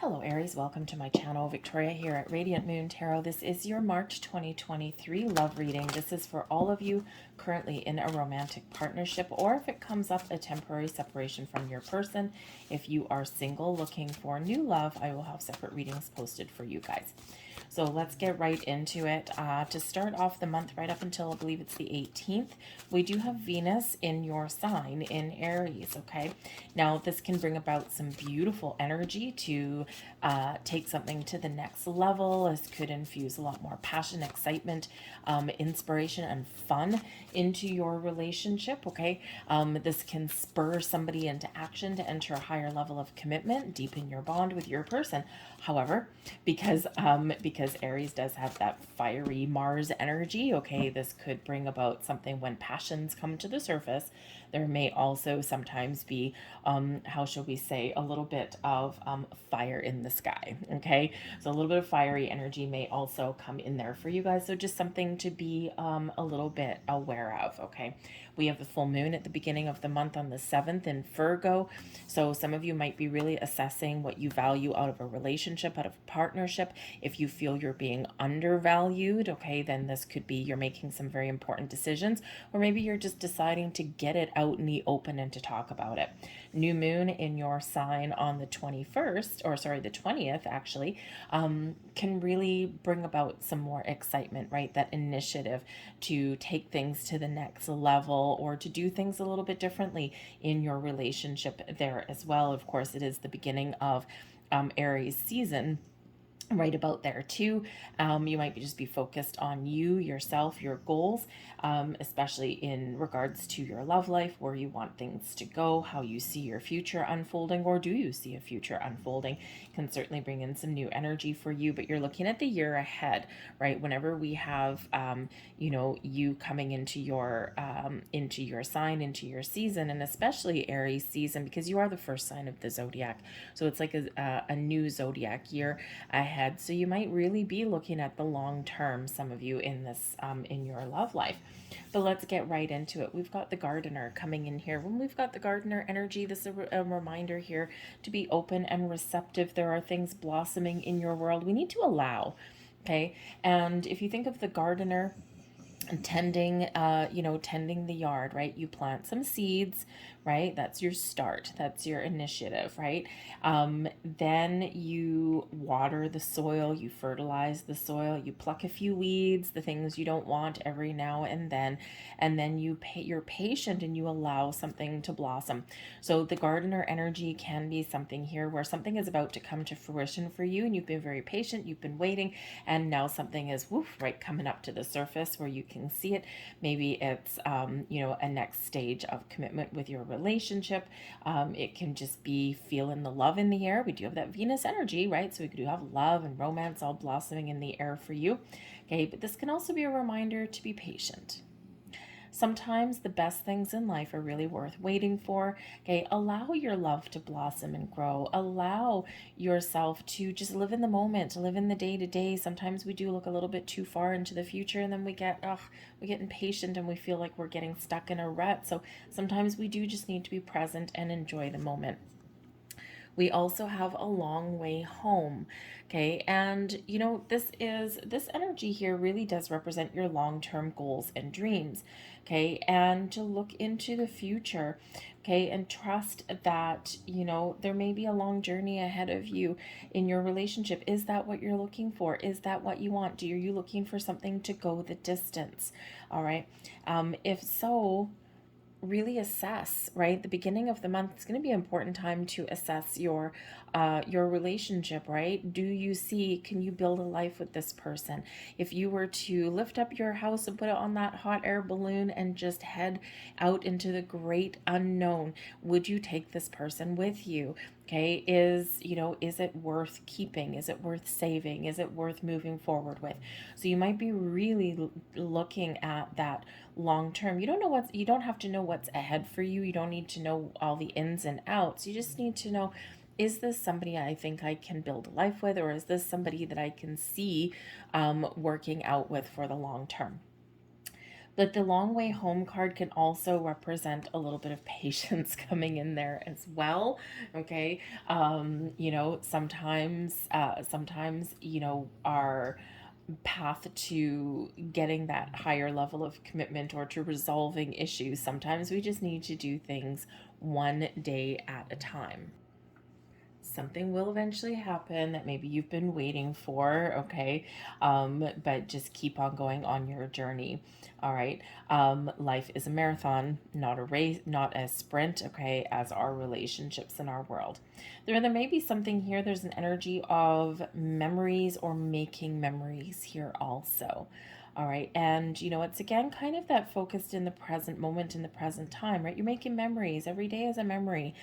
Hello Aries, welcome to my channel. Victoria here at Radiant Moon Tarot. This is your March 2023 love reading. This is for all of you currently in a romantic partnership, or if it comes up a temporary separation from your person. If you are single looking for new love, I will have separate readings posted for you guys. So let's get right into it. To start off the month right up until I believe it's the 18th, we do have Venus in your sign in Aries, okay? Now this can bring about some beautiful energy to take something to the next level. This could infuse a lot more passion, excitement, inspiration, and fun into your relationship, okay? This can spur somebody into action to enter a higher level of commitment, deepen your bond with your person. However, because Aries does have that fiery Mars energy, okay, this could bring about something when passions come to the surface. There may also sometimes be, how shall we say, a little bit of fire in the sky, okay? So a little bit of fiery energy may also come in there for you guys. So just something to be a little bit aware of, okay? We have the full moon at the beginning of the month on the 7th in Virgo. So some of you might be really assessing what you value out of a relationship, out of a partnership. If you feel you're being undervalued, okay, then this could be you're making some very important decisions, or maybe you're just deciding to get it out in the open and to talk about it. New moon in your sign on the 21st, or sorry, the 20th actually, can really bring about some more excitement, right? That initiative to take things to the next level or to do things a little bit differently in your relationship there as well. Of course, it is the beginning of Aries season right about there too. You might just be focused on you, yourself, your goals, especially in regards to your love life, where you want things to go, how you see your future unfolding, or do you see a future unfolding. Can certainly bring in some new energy for you, but you're looking at the year ahead, right? Whenever we have, you coming into your sign, into your season, and especially Aries season, because you are the first sign of the zodiac. So it's like a new zodiac year ahead. So you might really be looking at the long term, some of you in this, in your love life. But let's get right into it. We've got the gardener coming in here. When we've got the gardener energy, this is a reminder here to be open and receptive. There are things blossoming in your world. We need to allow, okay? And if you think of the gardener, tending tending the yard, right? You plant some seeds, right? That's your start, that's your initiative, right? Then you water the soil, you fertilize the soil, you pluck a few weeds, the things you don't want every now and then you're patient and you allow something to blossom. So the gardener energy can be something here where something is about to come to fruition for you, and you've been very patient, you've been waiting, and now something is right coming up to the surface where you can see it. Maybe it's a next stage of commitment with your relationship. It can just be feeling the love in the air. We do have that Venus energy, right? So we do have love and romance all blossoming in the air for you. Okay, but this can also be a reminder to be patient. Sometimes the best things in life are really worth waiting for. Okay, allow your love to blossom and grow. Allow yourself to just live in the moment, to live in the day to day. Sometimes we do look a little bit too far into the future, and then we get impatient and we feel like we're getting stuck in a rut. So sometimes we do just need to be present and enjoy the moment. We also have a long way home, okay? And this energy here really does represent your long-term goals and dreams, okay? And to look into the future, okay? And trust that, there may be a long journey ahead of you in your relationship. Is that what you're looking for? Is that what you want? Are you looking for something to go the distance? All right. If so, really assess, right? The beginning of the month is going to be an important time to assess your relationship, right? Can you build a life with this person? If you were to lift up your house and put it on that hot air balloon and just head out into the great unknown, would you take this person with you? Okay, is it worth keeping? Is it worth saving? Is it worth moving forward with? So you might be really looking at that long term. You don't have to know what's ahead for you. You don't need to know all the ins and outs. You just need to know, is this somebody I think I can build a life with, or is this somebody that I can see working out with for the long term? But the long way home card can also represent a little bit of patience coming in there as well. Okay. Sometimes, our path to getting that higher level of commitment or to resolving issues, sometimes we just need to do things one day at a time. Something will eventually happen that maybe you've been waiting for, okay? But just keep on going on your journey, all right? Life is a marathon, not a race, not a sprint, okay, as are relationships in our world. There may be something here, there's an energy of memories or making memories here also. All right. And, it's again kind of that focused in the present moment, in the present time, right? You're making memories. Every day is a memory,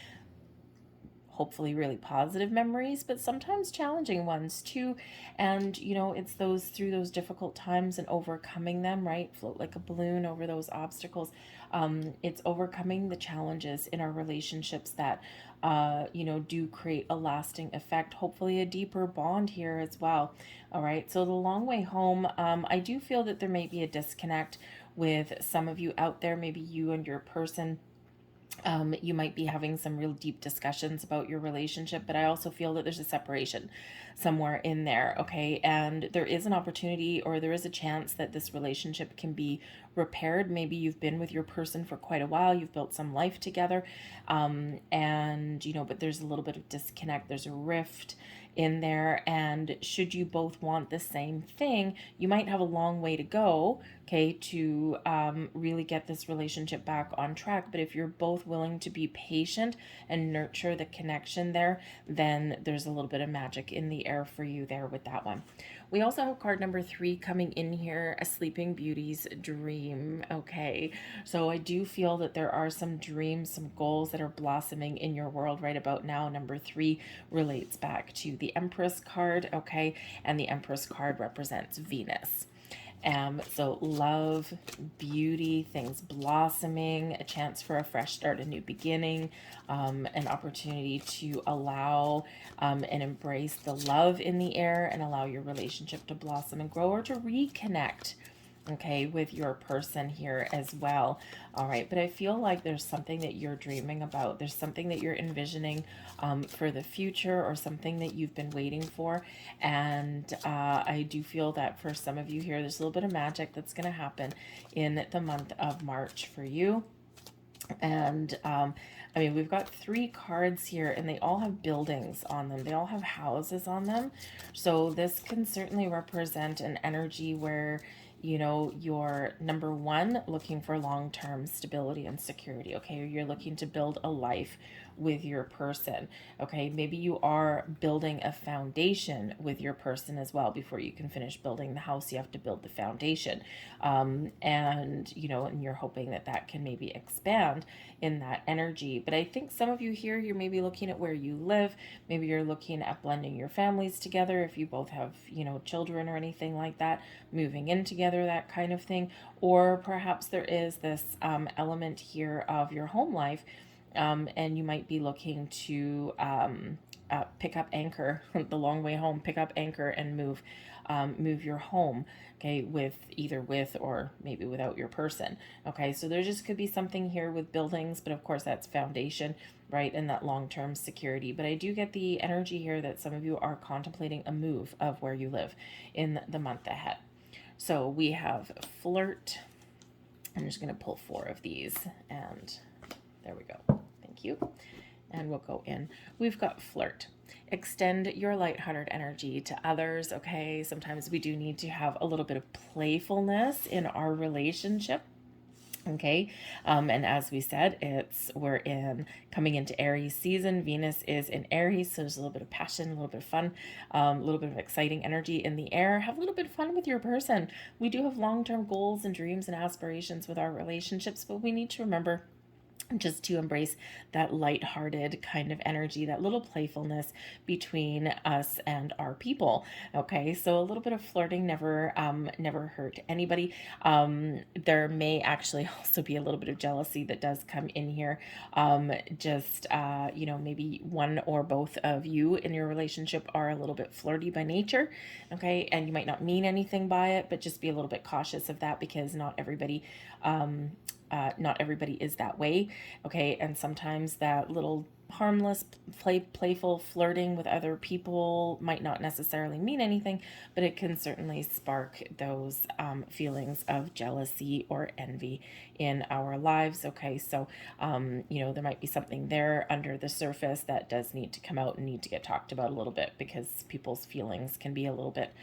hopefully really positive memories, but sometimes challenging ones too. And it's those through those difficult times and overcoming them, right? Float like a balloon over those obstacles. It's overcoming the challenges in our relationships that do create a lasting effect, hopefully a deeper bond here as well. All right, so the long way home, I do feel that there may be a disconnect with some of you out there, maybe you and your person. You might be having some real deep discussions about your relationship, but I also feel that there's a separation somewhere in there, okay? And there is an opportunity, or there is a chance that this relationship can be repaired. Maybe you've been with your person for quite a while, you've built some life together, but there's a little bit of disconnect, there's a rift in there, and should you both want the same thing, you might have a long way to go, okay, to really get this relationship back on track. But if you're both willing to be patient and nurture the connection there, then there's a little bit of magic in the air for you there with that one. We also have card number 3 coming in here, a Sleeping Beauty's dream. Okay, so I do feel that there are some dreams, some goals that are blossoming in your world right about now. Number 3 relates back to the Empress card, okay, and the Empress card represents Venus. So love, beauty, things blossoming, a chance for a fresh start, a new beginning, an opportunity to allow and embrace the love in the air and allow your relationship to blossom and grow, or to reconnect, okay, with your person here as well. All right, but I feel like there's something that you're dreaming about. There's something that you're envisioning for the future, or something that you've been waiting for. And I do feel that for some of you here, there's a little bit of magic that's going to happen in the month of March for you. And we've got 3 cards here, and they all have buildings on them. They all have houses on them. So this can certainly represent an energy where you're, number 1, looking for long-term stability and security, okay? Or you're looking to build a life with your person, okay? Maybe you are building a foundation with your person as well. Before you can finish building the house, you have to build the foundation. And you're hoping that that can maybe expand in that energy. But I think some of you here, you're maybe looking at where you live. Maybe you're looking at blending your families together if you both have, children or anything like that, moving in together, that kind of thing. Or perhaps there is this element here of your home life, and you might be looking to pick up anchor, the long way home, pick up anchor and move your home, okay, with or maybe without your person, okay? So there just could be something here with buildings, but of course that's foundation, right, and that long-term security. But I do get the energy here that some of you are contemplating a move of where you live in the month ahead. So we have flirt. I'm just going to pull 4 of these, and there we go. Thank you. And we'll go in. We've got flirt. Extend your lighthearted energy to others, okay? Sometimes we do need to have a little bit of playfulness in our relationship, okay? And as we said, we're coming into Aries season. Venus is in Aries, so there's a little bit of passion, a little bit of fun, a little bit of exciting energy in the air. Have a little bit of fun with your person. We do have long-term goals and dreams and aspirations with our relationships, but we need to remember just to embrace that lighthearted kind of energy, that little playfulness between us and our people. Okay, so a little bit of flirting never hurt anybody. There may actually also be a little bit of jealousy that does come in here. Just maybe one or both of you in your relationship are a little bit flirty by nature. Okay, and you might not mean anything by it, but just be a little bit cautious of that, because not everybody is that way. Okay, and sometimes that little harmless playful flirting with other people might not necessarily mean anything, but it can certainly spark those feelings of jealousy or envy in our lives. Okay, so there might be something there under the surface that does need to come out and need to get talked about a little bit, because people's feelings can be a little bit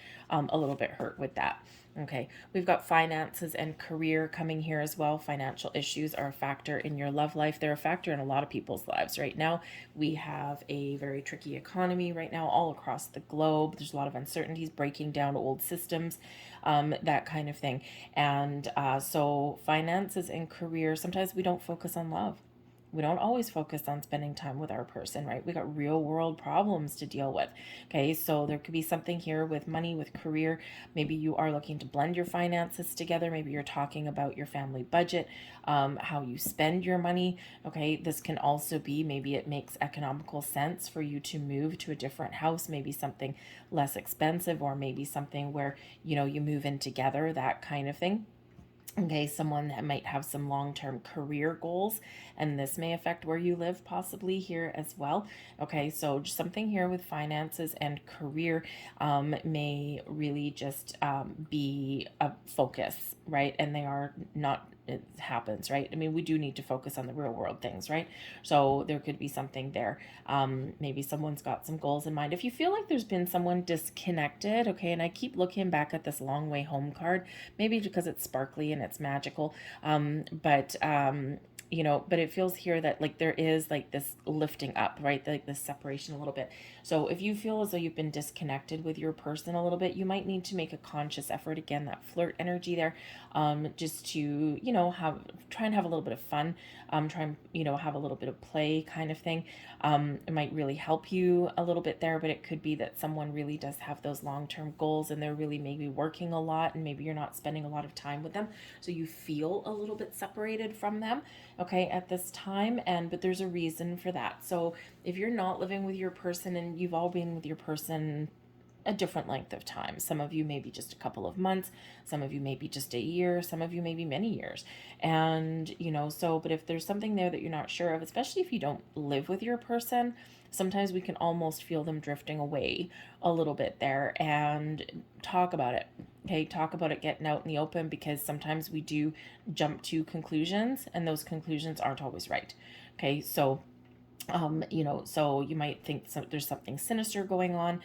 hurt with that. Okay, we've got finances and career coming here as well. Financial issues are a factor in your love life. They're a factor in a lot of people's lives right now. We have a very tricky economy right now all across the globe. There's a lot of uncertainties, breaking down old systems, that kind of thing. And so finances and career, sometimes we don't focus on love. We don't always focus on spending time with our person, right? We got real world problems to deal with. Okay, so there could be something here with money, with career. Maybe you are looking to blend your finances together. Maybe you're talking about your family budget, how you spend your money. Okay, this can also be, maybe it makes economical sense for you to move to a different house, maybe something less expensive, or maybe something where, you move in together, that kind of thing. Okay, someone that might have some long-term career goals, and this may affect where you live possibly here as well. Okay, so just something here with finances and career may really just be a focus, right? And they are not, it happens, right? I mean, we do need to focus on the real world things, right? So there could be something there. Maybe someone's got some goals in mind. If you feel like there's been someone disconnected, okay, and I keep looking back at this long way home card, maybe because it's sparkly and it's magical, but it feels here that like there is like this lifting up, right? Like this separation a little bit. So if you feel as though you've been disconnected with your person a little bit, you might need to make a conscious effort, again, that flirt energy there, just to, try and have a little bit of fun, try and, have a little bit of play kind of thing. It might really help you a little bit there, but it could be that someone really does have those long-term goals, and they're really maybe working a lot, and maybe you're not spending a lot of time with them. So you feel a little bit separated from them, okay, at this time, but there's a reason for that. So if you're not living with your person and you've all been with your person a different length of time, some of you maybe just a couple of months, some of you maybe just a year, some of you maybe many years, and but if there's something there that you're not sure of, especially if you don't live with your person, sometimes we can almost feel them drifting away a little bit there, and talk about it. Okay, talk about it, getting out in the open, because sometimes we do jump to conclusions, and those conclusions aren't always right. Okay, so so you might think there's something sinister going on,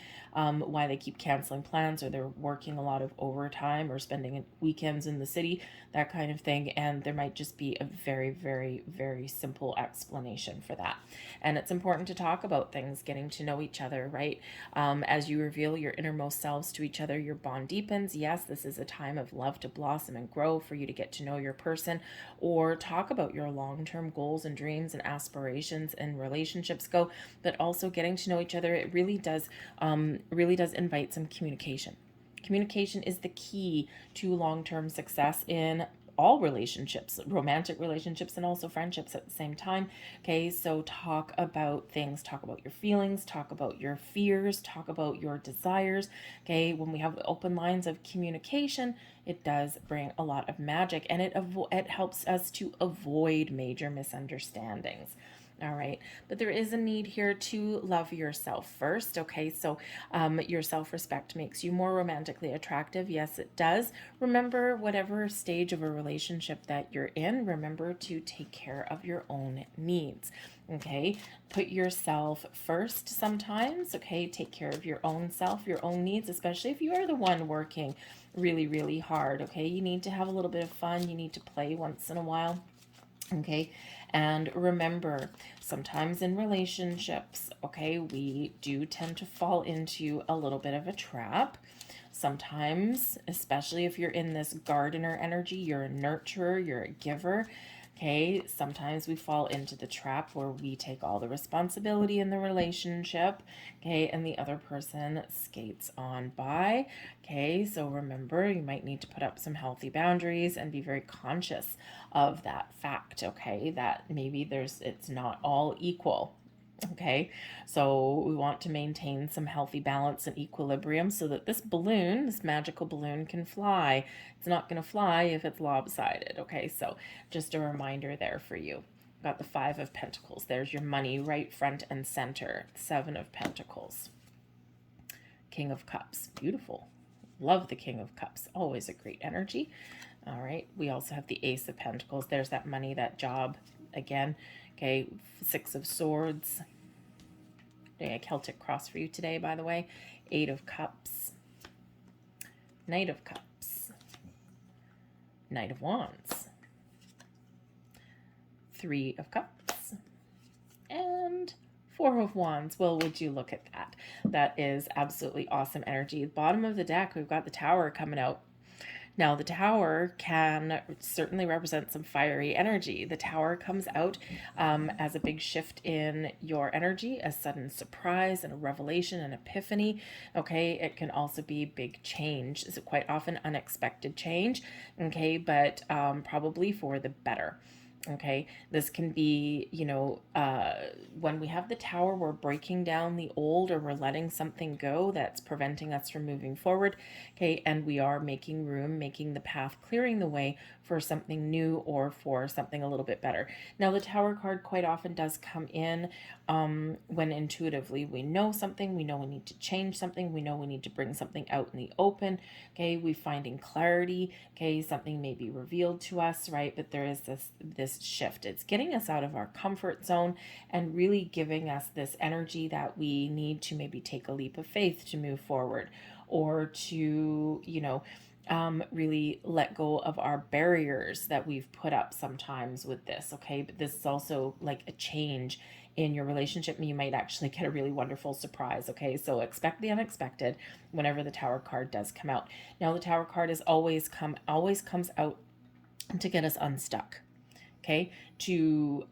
why they keep canceling plans, or they're working a lot of overtime or spending weekends in the city, that kind of thing. And there might just be a very, very, very simple explanation for that. And it's important to talk about things, getting to know each other, right? As you reveal your innermost selves to each other, your bond deepens. Yes, this is a time of love to blossom and grow, for you to get to know your person, or talk about your long-term goals and dreams and aspirations and relationships go, but also getting to know each other. It really does invite some communication. Communication is the key to long-term success in all relationships, romantic relationships and also friendships at the same time. Okay, so talk about things, talk about your feelings, talk about your fears, talk about your desires. Okay, when we have open lines of communication, it does bring a lot of magic, and it helps us to avoid major misunderstandings. All right, but there is a need here to love yourself first. Okay, so your self-respect makes you more romantically attractive. Yes, it does. Remember, whatever stage of a relationship that you're in, remember to take care of your own needs. Okay, put yourself first sometimes. Okay, take care of your own self, your own needs, especially if you are the one working really, really hard. Okay, you need to have a little bit of fun. You need to play once in a while. Okay, and remember, sometimes in relationships, okay, we do tend to fall into a little bit of a trap. Sometimes, especially if you're in this gardener energy, you're a nurturer, you're a giver, Okay, sometimes we fall into the trap where we take all the responsibility in the relationship, okay, and the other person skates on by. Okay, so remember, you might need to put up some healthy boundaries and be very conscious of that fact, okay, that maybe it's not all equal. Okay, so we want to maintain some healthy balance and equilibrium so that this balloon, this magical balloon, can fly. It's not going to fly if it's lopsided. Okay, so just a reminder there for you. Got the Five of Pentacles. There's your money right front and center. Seven of Pentacles. King of Cups. Beautiful. Love the King of Cups. Always a great energy. All right, we also have the Ace of Pentacles. There's that money, that job again. Okay, Six of Swords. Doing a Celtic cross for you today, by the way. Eight of Cups. Knight of Cups. Knight of Wands. Three of Cups. And Four of Wands. Well, would you look at that? That is absolutely awesome energy. Bottom of the deck, we've got the Tower coming out. Now, the Tower can certainly represent some fiery energy. The Tower comes out as a big shift in your energy, a sudden surprise and a revelation, an epiphany. Okay, it can also be big change. So quite often unexpected change, okay, but probably for the better. Okay, this can be, when we have the Tower, we're breaking down the old, or we're letting something go that's preventing us from moving forward. Okay, and we are making room, making the path, clearing the way for something new or for something a little bit better. Now, the Tower card quite often does come in when intuitively we know something, we know we need to change something, we know we need to bring something out in the open. Okay, we finding clarity. Okay, something may be revealed to us, right? But there is this shift. It's getting us out of our comfort zone and really giving us this energy that we need to maybe take a leap of faith to move forward, or to, really let go of our barriers that we've put up sometimes with this. Okay, but this is also like a change in your relationship. You might actually get a really wonderful surprise. Okay, so expect the unexpected whenever the Tower card does come out. Now, the Tower card is always comes out to get us unstuck. Okay, to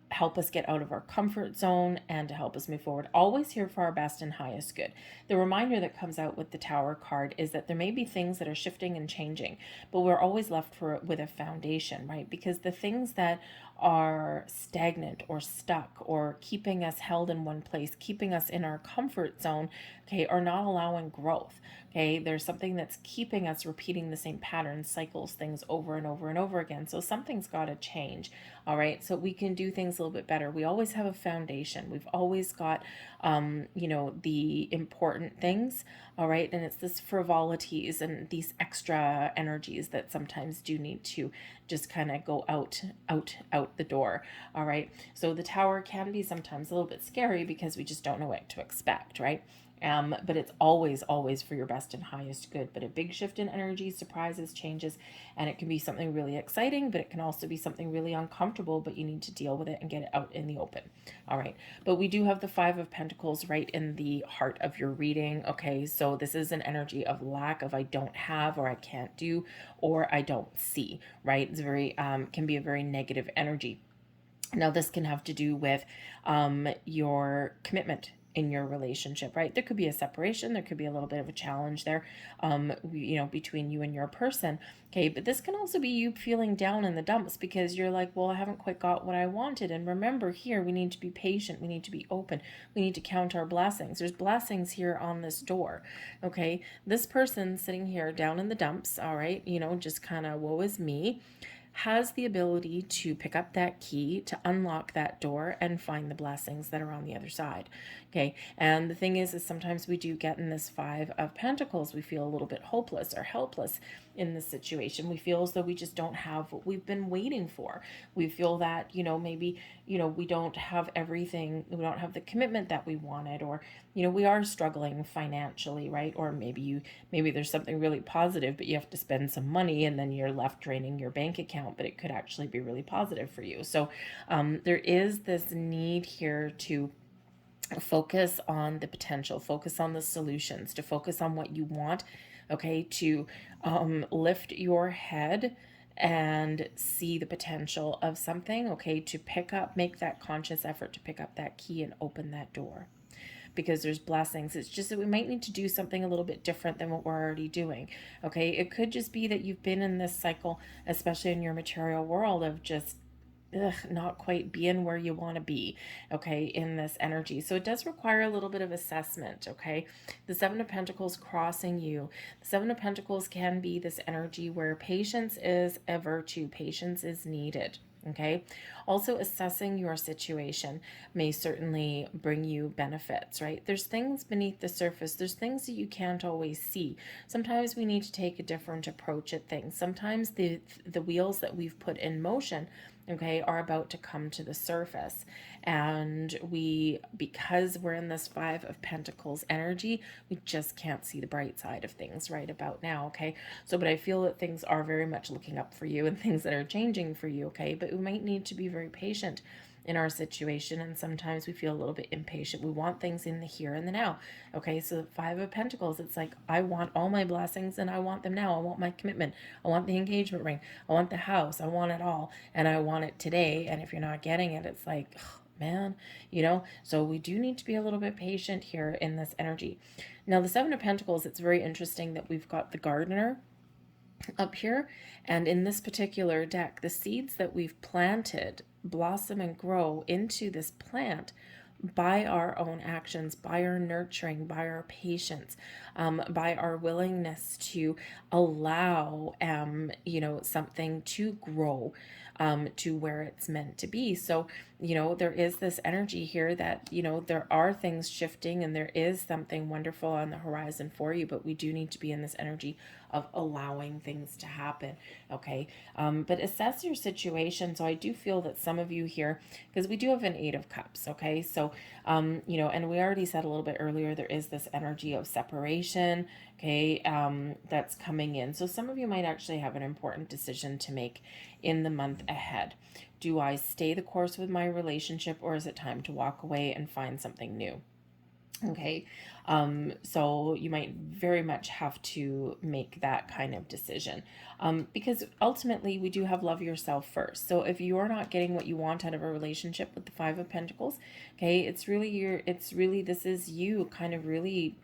help us get out of our comfort zone and to help us move forward. Always here for our best and highest good. The reminder that comes out with the Tower card is that there may be things that are shifting and changing, but we're always left with a foundation, right? Because the things that are stagnant or stuck or keeping us held in one place, keeping us in our comfort zone, okay, are not allowing growth. Okay, there's something that's keeping us repeating the same patterns, cycles, things over and over and over again. So something's got to change. All right, so we can do things a little bit better. We always have a foundation. We've always got, the important things. All right, and it's this frivolities and these extra energies that sometimes do need to just kind of go out the door. All right, so the Tower can be sometimes a little bit scary because we just don't know what to expect, right? But it's always for your best and highest good. But a big shift in energy, surprises, changes, and it can be something really exciting, but it can also be something really uncomfortable, but you need to deal with it and get it out in the open. All right, but we do have the Five of Pentacles right in the heart of your reading. Okay, so this is an energy of lack, of I don't have, or I can't do, or I don't see, right? It's very, can be a very negative energy. Now, this can have to do with your commitment in your relationship, right? There could be a separation. There could be a little bit of a challenge there, between you and your person. Okay, but this can also be you feeling down in the dumps because you're like, well, I haven't quite got what I wanted. And remember, here, we need to be patient. We need to be open. We need to count our blessings. There's blessings here on this door. Okay, this person sitting here down in the dumps, all right, just kind of woe is me, has the ability to pick up that key to unlock that door and find the blessings that are on the other side. Okay, and the thing is sometimes we do get in this Five of Pentacles, we feel a little bit hopeless or helpless in this situation. We feel as though we just don't have what we've been waiting for. We feel that, maybe, we don't have everything, we don't have the commitment that we wanted, or, we are struggling financially, right? Or maybe there's something really positive, but you have to spend some money and then you're left draining your bank account, but it could actually be really positive for you. So there is this need here to focus on the potential, focus on the solutions, to focus on what you want, okay, to lift your head and see the potential of something, okay, to make that conscious effort to pick up that key and open that door, because there's blessings. It's just that we might need to do something a little bit different than what we're already doing. Okay, it could just be that you've been in this cycle, especially in your material world, of just not quite being where you want to be, okay, in this energy. So it does require a little bit of assessment, okay? The Seven of Pentacles crossing you. The Seven of Pentacles can be this energy where patience is a virtue, patience is needed. Okay. Also, assessing your situation may certainly bring you benefits, right? There's things beneath the surface. There's things that you can't always see. Sometimes we need to take a different approach at things. Sometimes the wheels that we've put in motion, okay, are about to come to the surface. And because we're in this Five of Pentacles energy, we just can't see the bright side of things right about now, okay? So, but I feel that things are very much looking up for you and things that are changing for you, okay? But we might need to be very patient in our situation, and sometimes we feel a little bit impatient. We want things in the here and the now. Okay, so the Five of Pentacles, it's like, I want all my blessings and I want them now. I want my commitment. I want the engagement ring. I want the house. I want it all, and I want it today. And if you're not getting it, it's like, ugh, man, so we do need to be a little bit patient here in this energy. Now, the Seven of Pentacles, it's very interesting that we've got the gardener up here, and in this particular deck, the seeds that we've planted blossom and grow into this plant by our own actions, by our nurturing, by our patience, by our willingness to allow, something to grow to where it's meant to be. So, there is this energy here that, there are things shifting and there is something wonderful on the horizon for you, but we do need to be in this energy of allowing things to happen. Okay. But assess your situation. So I do feel that some of you here, because we do have an Eight of Cups. Okay. So, and we already said a little bit earlier, there is this energy of separation. Okay. That's coming in. So some of you might actually have an important decision to make in the month ahead. Do I stay the course with my relationship, or is it time to walk away and find something new? Okay, so you might very much have to make that kind of decision, because ultimately we do have love yourself first. So if you're not getting what you want out of a relationship with the Five of Pentacles, okay, this is you kind of really,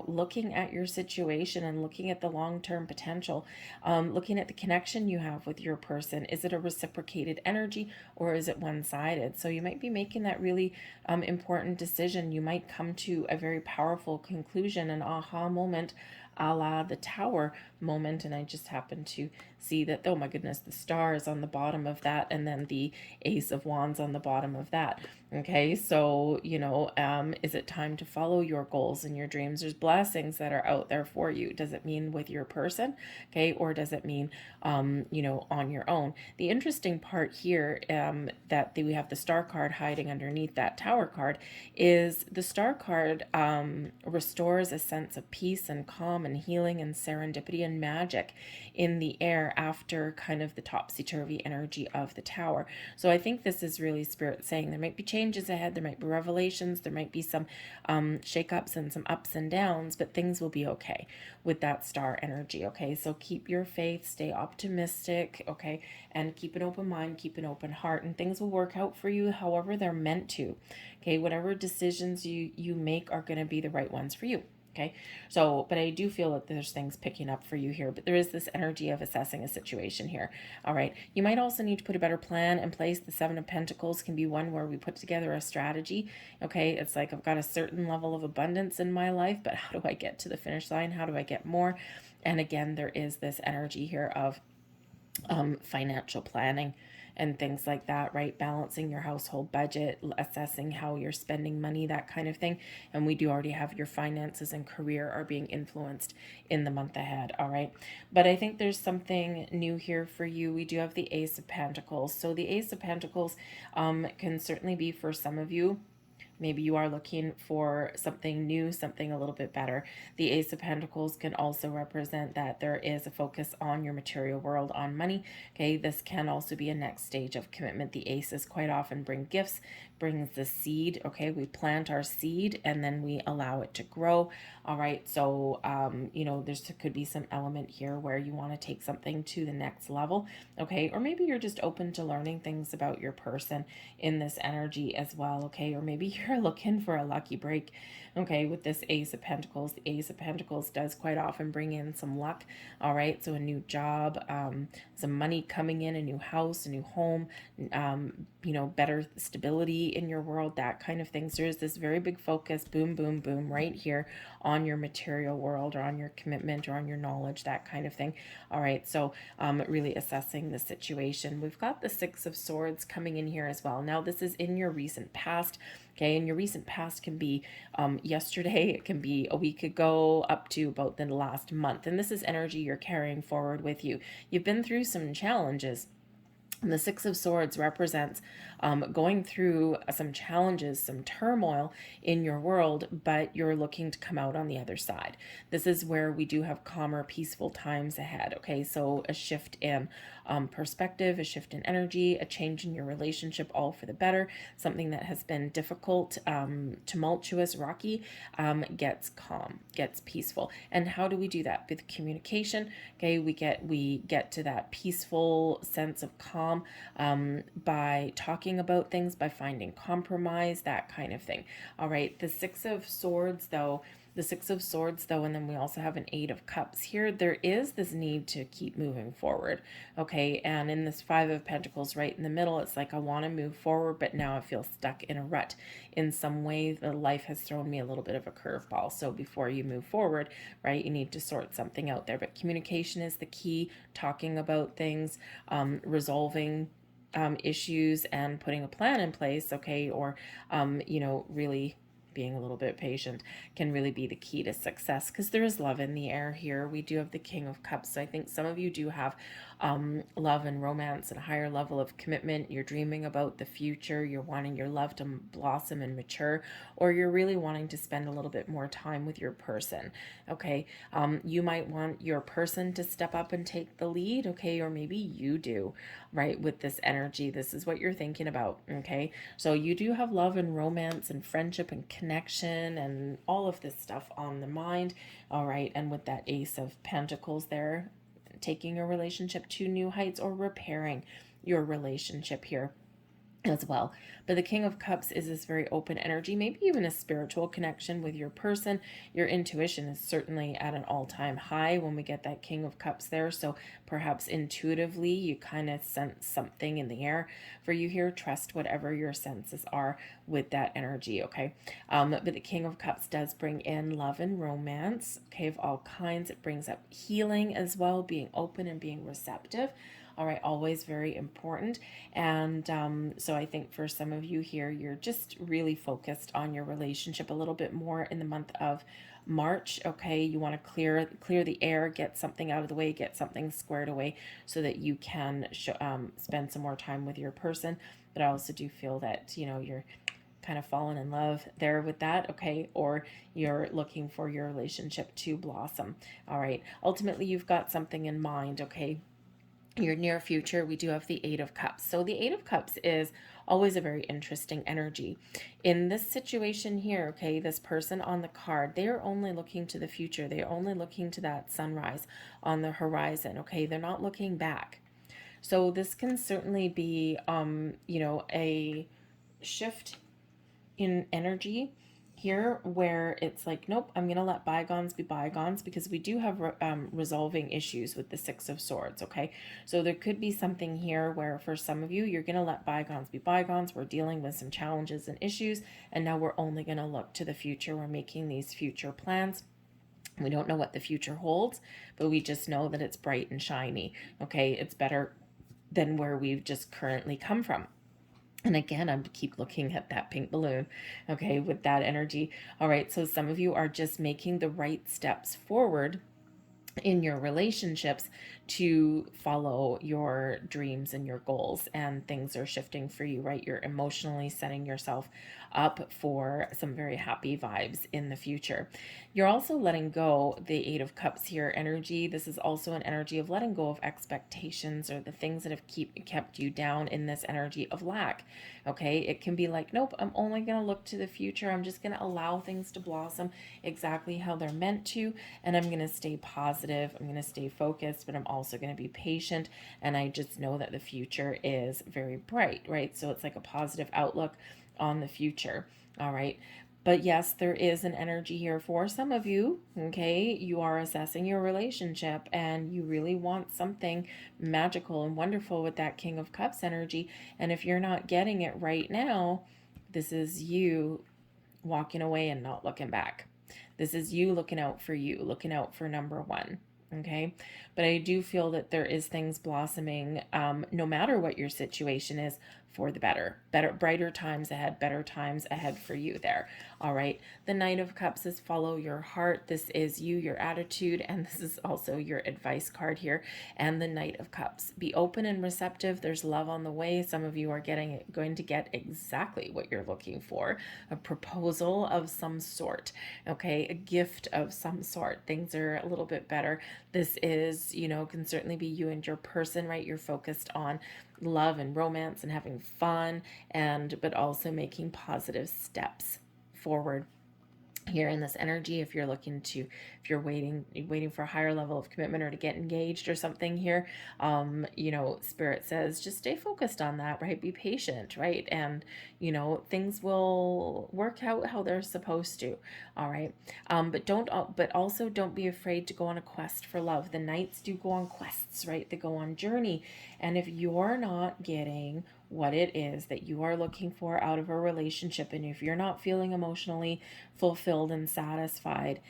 looking at your situation and looking at the long-term potential, looking at the connection you have with your person. Is it a reciprocated energy, or is it one-sided? So you might be making that really important decision. You might come to a very powerful conclusion, an aha moment, a la the Tower moment. And I just happened to see that, oh my goodness, the Star is on the bottom of that, and then the Ace of Wands on the bottom of that. Okay, so, is it time to follow your goals and your dreams? There's blessings that are out there for you. Does it mean with your person? Okay, or does it mean, on your own? The interesting part here, that we have the Star card hiding underneath that Tower card, is the Star card restores a sense of peace and calm and healing and serendipity and magic in the air after kind of the topsy-turvy energy of the Tower. So I think this is really Spirit saying there might be changes ahead, there might be revelations, there might be some shake-ups and some ups and downs, but things will be okay with that Star energy. Okay, so keep your faith, stay optimistic, okay, and keep an open mind, keep an open heart, and things will work out for you however they're meant to. Okay, whatever decisions you make are going to be the right ones for you. Okay, so, but I do feel that there's things picking up for you here, but there is this energy of assessing a situation here. All right, you might also need to put a better plan in place. The Seven of Pentacles can be one where we put together a strategy. Okay, it's like, I've got a certain level of abundance in my life, but how do I get to the finish line? How do I get more? And again, there is this energy here of financial planning and things like that, right? Balancing your household budget, assessing how you're spending money, that kind of thing. And we do already have your finances and career are being influenced in the month ahead, all right? But I think there's something new here for you. We do have the Ace of Pentacles. So the Ace of Pentacles can certainly be for some of you, Maybe you are looking for something new, something a little bit better. The Ace of Pentacles can also represent that there is a focus on your material world, on money. Okay, this can also be a next stage of commitment. The aces quite often bring gifts, brings the seed. Okay, we plant our seed and then we allow it to grow. All right, so you know, there could be some element here where you want to take something to the next level. Okay, or maybe you're just open to learning things about your person in this energy as well. Okay, or maybe you're looking for a lucky break. Okay, with this Ace of Pentacles, the Ace of Pentacles does quite often bring in some luck. All right, so a new job, some money coming in, a new house, a new home, you know, better stability in your world, that kind of thing. So there's this very big focus, boom, boom, boom, right here on your material world, or on your commitment, or on your knowledge, that kind of thing. All right, so really assessing the situation. We've got the Six of Swords coming in here as well. Now, this is in your recent past. Okay, and your recent past can be yesterday, it can be a week ago, up to about the last month. And this is energy you're carrying forward with you. You've been through some challenges. And the Six of Swords represents going through some challenges, some turmoil in your world, but you're looking to come out on the other side. This is where we do have calmer, peaceful times ahead. Okay, so a shift in perspective, a shift in energy, a change in your relationship, all for the better. Something that has been difficult, tumultuous, rocky, gets calm, gets peaceful. And how do we do that? With communication. Okay, we get to that peaceful sense of calm by talking about things, by finding compromise, that kind of thing. All right, the Six of Swords, though, and then we also have an Eight of Cups here. There is this need to keep moving forward, okay? And in this Five of Pentacles right in the middle, it's like I want to move forward, but now I feel stuck in a rut in some way. The life has thrown me a little bit of a curveball. So before you move forward, right, you need to sort something out there. But communication is the key, talking about things, resolving issues, and putting a plan in place, okay? Or, you know, really being a little bit patient can really be the key to success, because there is love in the air here. We do have the King of Cups. So I think some of you do have love and romance and a higher level of commitment. You're dreaming about the future. You're wanting your love to blossom and mature, or you're really wanting to spend a little bit more time with your person. Okay. You might want your person to step up and take the lead. Okay. Or maybe you do, right? With this energy, this is what you're thinking about. Okay. So you do have love and romance and friendship and connection and all of this stuff on the mind. All right. And with that Ace of Pentacles there, taking your relationship to new heights, or repairing your relationship here as well. But the King of Cups is this very open energy, maybe even a spiritual connection with your person. Your intuition is certainly at an all-time high when we get that King of Cups there. So perhaps intuitively you kind of sense something in the air for you here. Trust whatever your senses are with that energy, okay? But the King of Cups does bring in love and romance, okay, of all kinds. It brings up healing as well, being open and being receptive. All right, always very important. And so I think for some of you here, you're just really focused on your relationship a little bit more in the month of March. Okay, you want to clear the air, get something out of the way, get something squared away, so that you can spend some more time with your person. But I also do feel that, you know, you're kind of fallen in love there with that, okay? Or you're looking for your relationship to blossom. All right, ultimately you've got something in mind, okay? Your near future, we do have the Eight of Cups. So the Eight of Cups is always a very interesting energy. In this situation here, okay, this person on the card, they are only looking to the future. They are only looking to that sunrise on the horizon, okay? They're not looking back. So this can certainly be, you know, a shift in energy here, where it's like, nope, I'm going to let bygones be bygones, because we do have resolving issues with the Six of Swords, okay? So there could be something here where for some of you, you're going to let bygones be bygones. We're dealing with some challenges and issues, and now we're only going to look to the future. We're making these future plans. We don't know what the future holds, but we just know that it's bright and shiny, okay? It's better than where we've just currently come from. And again, I'm keep looking at that pink balloon, okay, with that energy. All right, so some of you are just making the right steps forward in your relationships to follow your dreams and your goals, and things are shifting for you, right? You're emotionally setting yourself up for some very happy vibes in the future. You're also letting go the Eight of Cups here energy. This is also an energy of letting go of expectations or the things that have kept you down in this energy of lack. Okay, it can be like, nope, I'm only going to look to the future. I'm just going to allow things to blossom exactly how they're meant to, and I'm going to stay positive. I'm going to stay focused, but I'm also going to be patient, and I just know that the future is very bright, right? So it's like a positive outlook on the future. All right. But yes, there is an energy here for some of you. Okay. You are assessing your relationship and you really want something magical and wonderful with that King of Cups energy. And if you're not getting it right now, this is you walking away and not looking back. This is you looking out for you, looking out for number one. Okay. But I do feel that there is things blossoming, no matter what your situation is, for the better, brighter times ahead, better times ahead for you there. All right. The Knight of Cups is follow your heart. This is you, your attitude, and this is also your advice card here. And the Knight of Cups, be open and receptive. There's love on the way. Some of you are going to get exactly what you're looking for, a proposal of some sort. Okay. A gift of some sort. Things are a little bit better. This is, can certainly be you and your person, right? You're focused on love and romance and having fun, but also making positive steps forward here in this energy. If you're waiting for a higher level of commitment or to get engaged or something here, Spirit says just stay focused on that, right? Be patient, right? And things will work out how they're supposed to. All right. But also don't be afraid to go on a quest for love. The Knights do go on quests, right? They go on journey. And if you're not getting what it is that you are looking for out of a relationship, and if you're not feeling emotionally fulfilled and satisfied,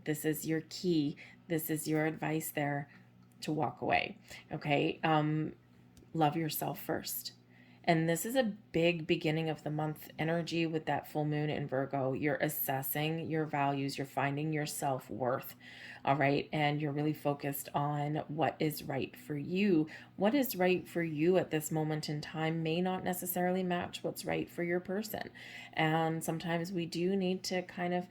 this is your key. This is your advice there, to walk away. Okay. Love yourself first. And this is a big beginning of the month energy with that full moon in Virgo. You're assessing your values. You're finding your self-worth. All right. And you're really focused on what is right for you. What is right for you at this moment in time may not necessarily match what's right for your person. And sometimes we do need to kind of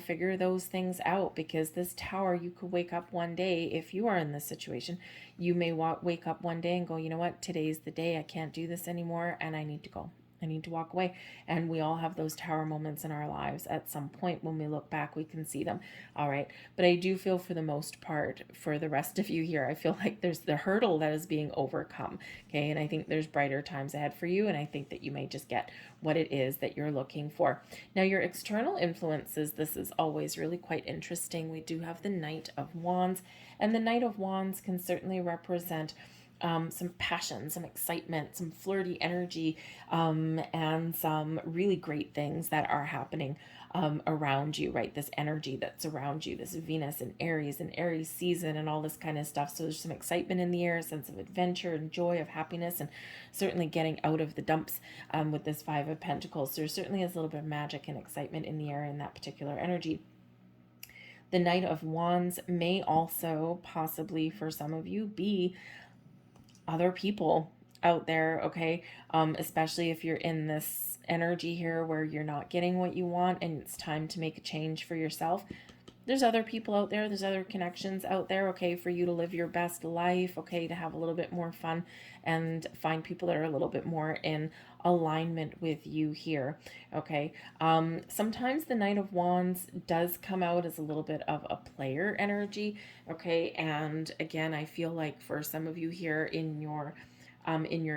figure those things out, because this Tower, you could wake up one day, if you are in this situation, you may wake up one day and go, you know what, today's the day, I can't do this anymore and I need to go. I need to walk away. And we all have those Tower moments in our lives. At some point when we look back, we can see them. All right. But I do feel, for the most part, for the rest of you here, I feel like there's the hurdle that is being overcome. Okay. And I think there's brighter times ahead for you. And I think that you may just get what it is that you're looking for. Now, your external influences, this is always really quite interesting. We do have the Knight of Wands, and the Knight of Wands can certainly represent some passion, some excitement, some flirty energy, and some really great things that are happening around you, right? This energy that's around you, this Venus and Aries season and all this kind of stuff. So there's some excitement in the air, a sense of adventure and joy, of happiness, and certainly getting out of the dumps with this Five of Pentacles. So there certainly is a little bit of magic and excitement in the air in that particular energy. The Knight of Wands may also possibly, for some of you, be other people out there, okay? Especially if you're in this energy here where you're not getting what you want and it's time to make a change for yourself. There's other people out there, there's other connections out there, okay, for you to live your best life, okay, to have a little bit more fun and find people that are a little bit more in alignment with you here, okay? Sometimes the Knight of Wands does come out as a little bit of a player energy, okay? And again, I feel like for some of you here in your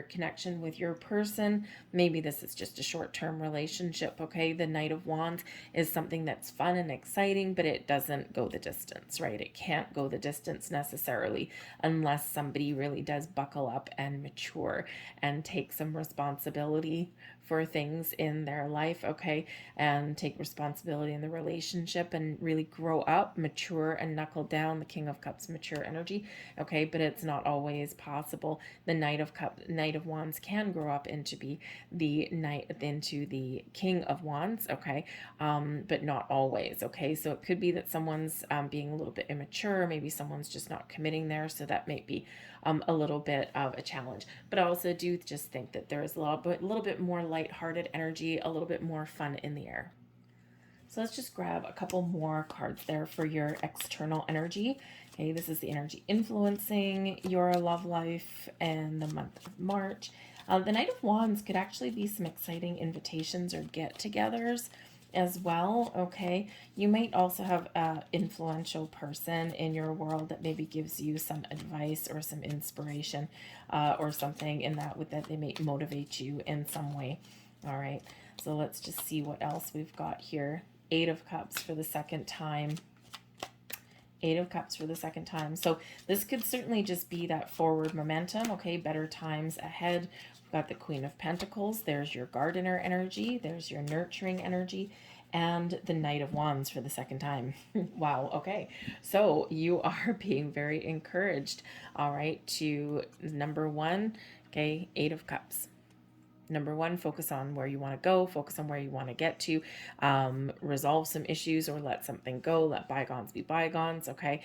connection with your person, maybe this is just a short-term relationship, okay? The Knight of Wands is something that's fun and exciting, but it doesn't go the distance, right? It can't go the distance necessarily unless somebody really does buckle up and mature and take some responsibility for things in their life, okay, and take responsibility in the relationship and really grow up, mature, and knuckle down. The King of Cups, mature energy, okay, but it's not always possible. The Knight of Wands can grow up into be the King of Wands, okay, but not always, okay. So it could be that someone's being a little bit immature, maybe someone's just not committing there, so that may be a little bit of a challenge. But I also do just think that there is a little bit more lighthearted energy, a little bit more fun in the air. So let's just grab a couple more cards there for your external energy. Okay, this is the energy influencing your love life in the month of March. The Knight of Wands could actually be some exciting invitations or get-togethers as well, okay? You might also have an influential person in your world that maybe gives you some advice or some inspiration or something in that they may motivate you in some way. All right, so let's just see what else we've got here. 8 of Cups for the second time. 8 of Cups for the second time. So this could certainly just be that forward momentum, okay? Better times ahead. We've got the Queen of Pentacles. There's your gardener energy. There's your nurturing energy. And the Knight of Wands for the second time. Wow, okay. So you are being very encouraged, all right, to number 1, okay, 8 of Cups. Number 1, focus on where you want to go, focus on where you want to get to, resolve some issues or let something go, let bygones be bygones, okay?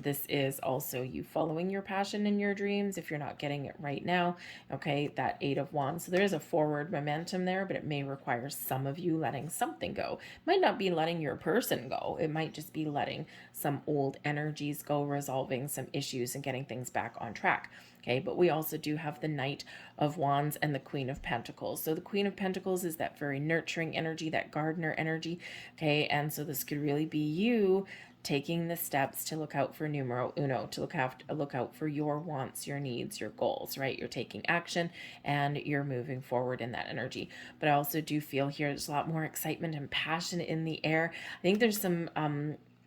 This is also you following your passion and your dreams if you're not getting it right now, okay? That 8 of Wands. So there is a forward momentum there, but it may require some of you letting something go. It might not be letting your person go. It might just be letting some old energies go, resolving some issues and getting things back on track. Okay, but we also do have the Knight of Wands and the Queen of Pentacles. So the Queen of Pentacles is that very nurturing energy, that gardener energy. Okay, and so this could really be you taking the steps to look out for numero uno, to look out for your wants, your needs, your goals, right? You're taking action and you're moving forward in that energy. But I also do feel here there's a lot more excitement and passion in the air. I think there's some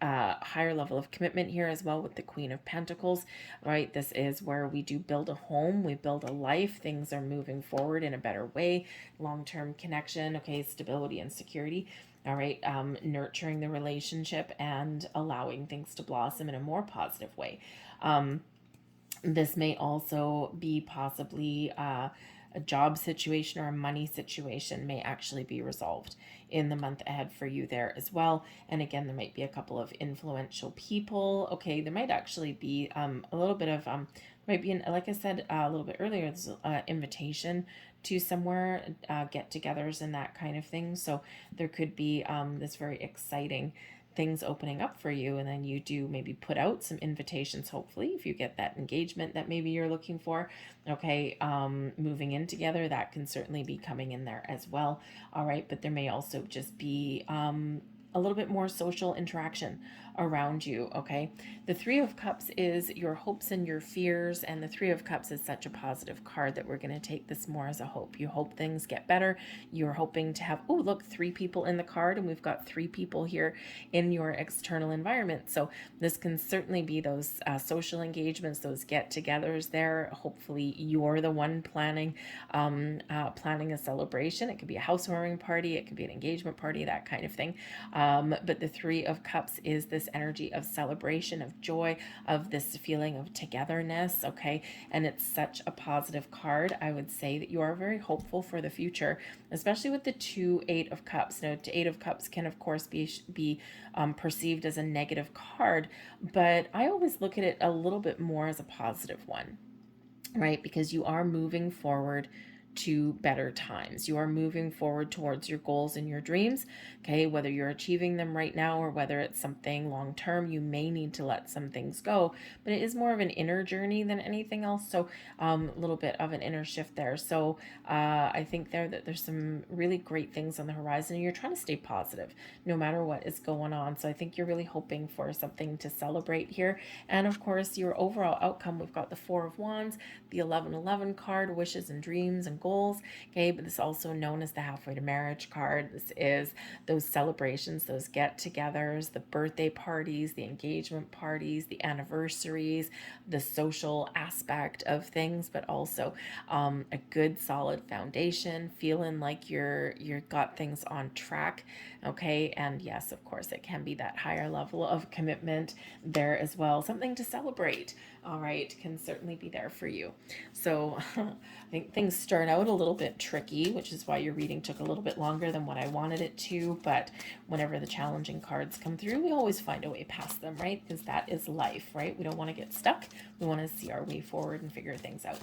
higher level of commitment here as well with the Queen of Pentacles, right? This is where we do build a home, we build a life, things are moving forward in a better way, long-term connection, okay, stability and security, all right, nurturing the relationship and allowing things to blossom in a more positive way. This may also be possibly a job situation or a money situation may actually be resolved in the month ahead for you there as well. And again, there might be a couple of influential people. Okay, there might actually be a little bit of might be like I said a little bit earlier, there's an invitation to somewhere, get-togethers and that kind of thing. So there could be this very exciting things opening up for you, and then you do maybe put out some invitations, hopefully, if you get that engagement that maybe you're looking for, okay, moving in together, that can certainly be coming in there as well, all right, but there may also just be a little bit more social interaction around you, okay? The Three of Cups is your hopes and your fears, and the Three of Cups is such a positive card that we're going to take this more as a hope. You hope things get better. You're hoping to have, oh, look, 3 people in the card, and we've got 3 people here in your external environment. So this can certainly be those social engagements, those get-togethers there. Hopefully you're the one planning a celebration. It could be a housewarming party, it could be an engagement party, that kind of thing. But the Three of Cups is this energy of celebration, of joy, of this feeling of togetherness, okay? And it's such a positive card. I would say that you are very hopeful for the future, especially with the 2 8 of Cups. Now, 8 of Cups can, of course, be perceived as a negative card, but I always look at it a little bit more as a positive one, right? Because you are moving forward to better times. You are moving forward towards your goals and your dreams, okay? Whether you're achieving them right now or whether it's something long term, you may need to let some things go, but it is more of an inner journey than anything else. So a little bit of an inner shift there. So I think that there's some really great things on the horizon, and you're trying to stay positive no matter what is going on. So I think you're really hoping for something to celebrate here. And of course, your overall outcome, we've got the 4 of Wands, the 1111 card, wishes and dreams and and goals. Okay, but this is also known as the halfway to marriage card. This is those celebrations, those get-togethers, the birthday parties, the engagement parties, the anniversaries, the social aspect of things, but also a good solid foundation, feeling like you're got things on track. Okay, and yes, of course, it can be that higher level of commitment there as well. Something to celebrate, all right, can certainly be there for you. So I think things start out a little bit tricky, which is why your reading took a little bit longer than what I wanted it to. But whenever the challenging cards come through, we always find a way past them, right? Because that is life, right? We don't want to get stuck. We want to see our way forward and figure things out.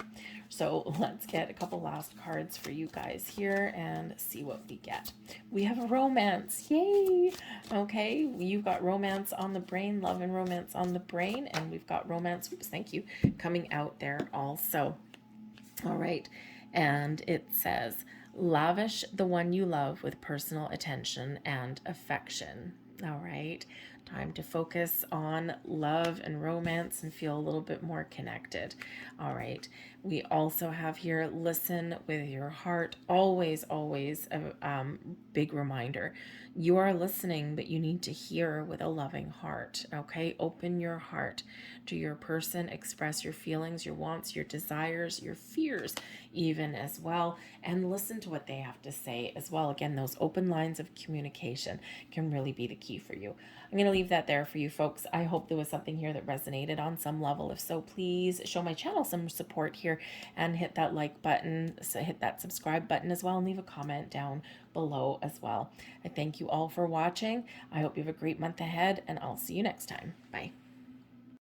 So let's get a couple last cards for you guys here and see what we get. We have a romance. Yay! Okay, you've got romance on the brain, love and romance on the brain, and we've got romance, oops, thank you, coming out there also. All right, and it says, lavish the one you love with personal attention and affection. All right, time to focus on love and romance and feel a little bit more connected. All right, we also have here, listen with your heart. Always, always a big reminder. You are listening, but you need to hear with a loving heart. Okay, open your heart to your person, express your feelings, your wants, your desires, your fears even as well, and listen to what they have to say as well. Again, those open lines of communication can really be the key for you. I'm going to leave that there for you folks. I hope there was something here that resonated on some level. If so, please show my channel some support here and hit that like button, so hit that subscribe button as well, and leave a comment down below as well. I thank you all for watching. I hope you have a great month ahead, and I'll see you next time. Bye.